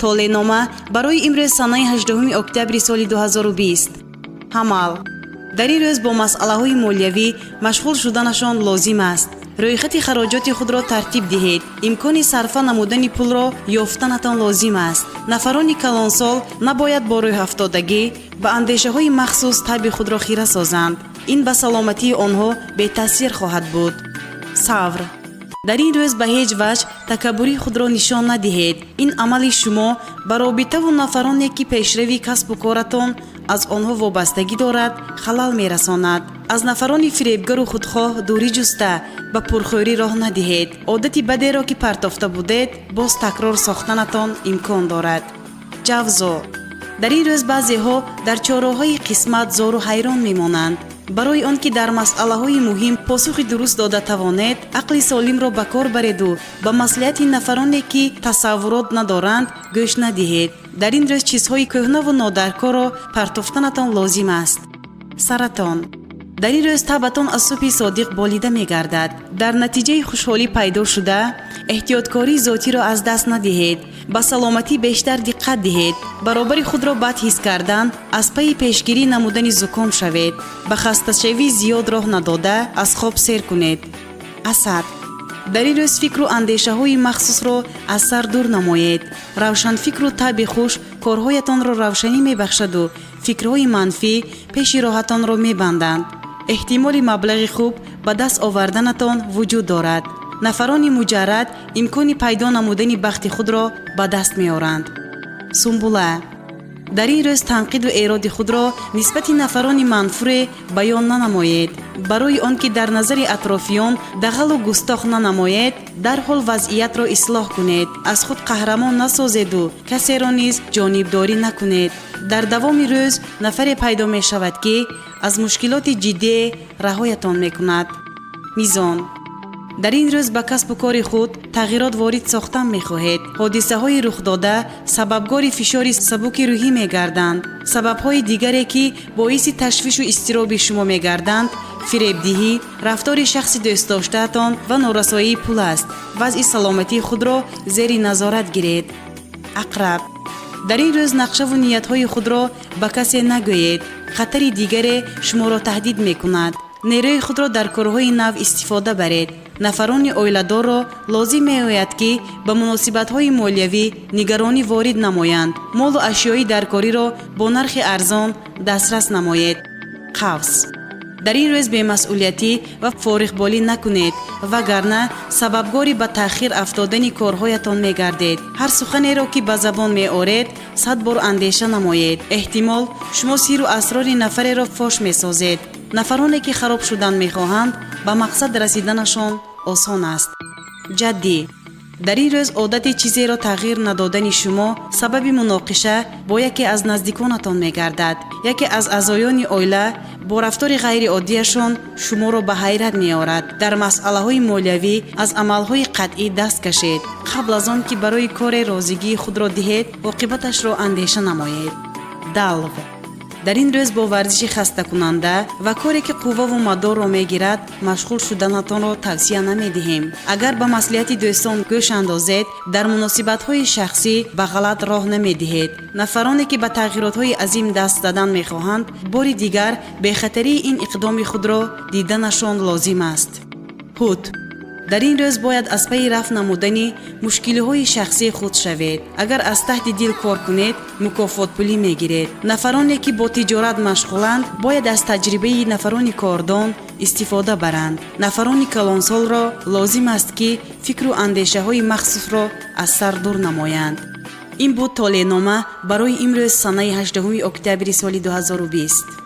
تولی‌نامه برای امروز سنه 18 اکتبر سال 2020. حمل در این روز با مسئله‌های مالیوی مشغول شدنشان لازم است. رویخط خراجات خود را ترتیب دهید. امکان صرف نمودن پول را یافتنتان لازم است. نفران کلانسال نباید با روی افتادگی به اندیشه‌های مخصوص طبع خود را خیره سازند. این به سلامتی آنها بی تاثیر خواهد بود. صبر در این روز به هیچ وجه تکبری خود را نشان ندهید. این عمل شما به رابطه و نفرانی که پیشروی کسب و کارتان از آنها وابستگی دارد خلل میرساند. از نفران فریبگر و خودخواه دوری جسته به پرخوری راه ندهید. عادتی بدی را که پرتافته بودید باز تکرار ساختنتان امکان دارد. جوزا در این روز بعضی ها در چاره‌های قسمت زار و حیران میمانند. برای آنکه در مسئله‌های مهم پاسخ درست داده توانید، عقل سالم را به کار برید و به مصلحت نفرانی که تصورات ندارند گوش ندهید. در این روز چیزهای کهنه و نادرکار را پرتافتنتان لازم است. سرطان در این روز طبعتان از صبح صادق بالیده می گردد. در نتیجه خوشحالی پیدا شده احتیاطکاری ذاتی را از دست ندهید. به سلامتی بیشتر دقت دهید. برابر خود را بد حس کردن از پی پیشگیری نمودن زکام شوید. به خسته شوی زیاد راه نداده از خواب سیر کنید. اسد در این روز فکر و اندیشه های مخصوص را از سر دور نمایید. روشن فکر و طبع خوش کارهایتان را روشنی می بخشد و فکرهای منفی پیش راهتان را می بندند. احتمال مبلغ خوب به دست آوردنتان وجود دارد. نفران مجرد امکان پیدا نمودن بخت خود را به دست می آورند. سنبله در این روز تنقید و ایراد خود را نسبت نفران منفور بیان ننمایید. برای آنکه در نظر اطرافیان دغل و گستاخ ننمایید، در حال وضعیت را اصلاح کنید. از خود قهرمان نسازید و کسی را نیز جانبداری نکنید. در دوام روز نفر پیدا می شود که از مشکلات جدی رهایتان می کند. میزان در این روز به کسب و کار خود تغییرات وارد ساختن می خواهید. حادثه های رخ داده سببگار فشار سبک روحی می گردند. سبب های دیگری که باعث تشویش و اضطراب شما می گردند فریبدهی، رفتار شخصی دوست داشته‌تان و نارسایی پول است. وضع سلامتی خود را زیر نظارت گیرید. عقرب در این روز نقشه و نیت های خود را به کسی نگویید. خطر دیگری شما را تهدید می کند. نیروی خود را در کارهای نو استفاده برید. نفران اویلدار را لازم می آید که به مناسبت های مالیوی نگرانی وارد نمایند. مال و اشیای درکاری را با نرخ ارزان دسترس نمایید. قوس در این روز بی‌مسئولیتی و فارغبالی نکنید وگرنه سببگاری به تأخیر افتادن کارهایتان می گردید. هر سخنی را که به زبان می آورید 100 بار اندیشه نمایید. احتمال شما سیر و اسرار نفری را فاش می سازید. نفرانی که خراب شدن می خواهند به مقصد رسیدنشان آسان است. جدی در این روز عادت چیزی را تغییر ندادن شما سبب مناقشه با یکی از نزدیکانتان می گردد. یکی از اعضایان عائله با رفتار غیر عادیشان شما را به حیرت می آورد. در مسئله های مالیوی از عمل های قطعی دست کشید. قبل از آن که برای کار رازیگی خود را دهید عاقبتش را اندیشه نمایید. دلو در این روز با ورزش خسته کننده و کاری که قوه و مدار را می گیرد مشغول شدنتان را توصیه نمی دهیم. اگر به مصلحت دوستان گوش اندازید در مناسبت های شخصی به غلط راه نمی دهید. نفرانی که به تغییرات های عظیم دست دادن می خواهند بار دیگر به خطری این اقدام خود را دیدنشان لازم است. هوت در این روز باید از پی رفع نمودن مشکل‌های شخصی خود شوید. اگر از ته دل کار کنید مکافات پولی میگیرید. نفرانی که با تجارت مشغولند باید از تجربه نفران کاردان استفاده برند. نفران کلانسال را لازم است که فکر و اندیشه های مخصوص را از سر دور نمایند. این بود تولی‌نامه برای امروز سنه 18 اکتبر سال 2020.